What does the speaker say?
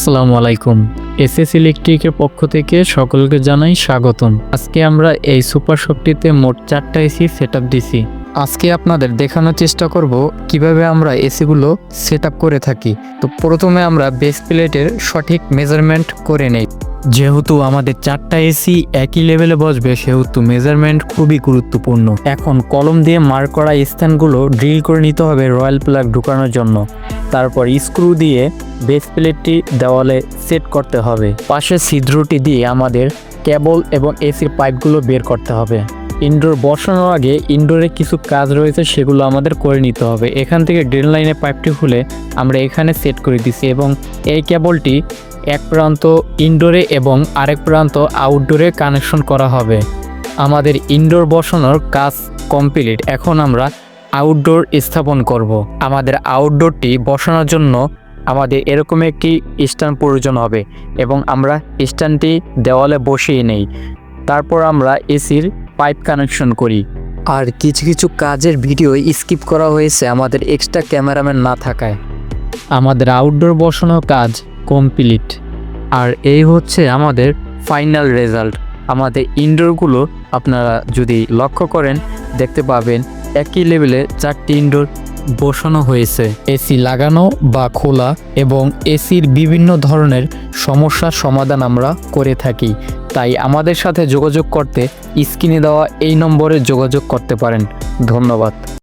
আসসালামু আলাইকুম। এসএস ইলেকট্রিকের পক্ষ থেকে সকলকে জানাই স্বাগতম। আজকে আমরা এই সুপার শপটিতে মোট 4টা এসি সেটআপ দিছি। আজকে আপনাদের দেখানোর চেষ্টা করব কিভাবে আমরা এসিগুলো সেটআপ করে থাকি। তো প্রথমে আমরা বেস প্লেটের সঠিক মেজারমেন্ট করে নেই। যেহেতু আমাদের 4টা এসি একই লেভেলে বসবে সেহেতু মেজারমেন্ট খুবই গুরুত্বপূর্ণ। এখন কলম দিয়ে মার্ক করা স্থানগুলো ড্রিল করে নিতে হবে রয়্যাল প্লাগ ঢুকানোর জন্য। তারপর স্ক্রু দিয়ে বেস প্লেটটি দেওয়ালে সেট করতে হবে। পাশের ছিদ্রটি দিয়ে আমাদের কেবল এবং এসির পাইপগুলো বের করতে হবে। ইনডোর বসানোর আগে ইনডোরে কিছু কাজ রয়েছে সেগুলো আমাদের করে নিতে হবে। এখান থেকে ড্রেন লাইনের পাইপটি খুলে আমরা এখানে সেট করে দিচ্ছি এবং এই কেবলটি এক প্রান্ত ইনডোরে এবং আরেক প্রান্ত আউটডোরে কানেকশন করা হবে। আমাদের ইনডোর বসানোর কাজ কমপ্লিট। এখন আমরা আউটডোর স্থাপন করব। আমাদের আউটডোরটি বসানোর জন্য আমাদের এরকম একটি স্ট্যান্ড প্রয়োজন হবে এবং আমরা স্ট্যান্ডটি দেওয়ালে বসিয়ে নেই। তারপর আমরা এসির পাইপ কানেকশন করি। আর কিছু কিছু কাজের ভিডিও স্কিপ করা হয়েছে আমাদের এক্সট্রা ক্যামেরাম্যান না থাকায়। আমাদের আউটডোর বসানোর কাজ কমপ্লিট। আর এই হচ্ছে আমাদের ফাইনাল রেজাল্ট। আমাদের ইনডোরগুলো আপনারা যদি লক্ষ্য করেন দেখতে পাবেন একই লেভেলে 4টি ইনডোর বসানো হয়েছে। এসি লাগানো বা খোলা এবং এসির বিভিন্ন ধরনের সমস্যার সমাধান আমরা করে থাকি। তাই আমাদের সাথে যোগাযোগ করতে স্ক্রিনে দেওয়া এই নম্বরে যোগাযোগ করতে পারেন। ধন্যবাদ।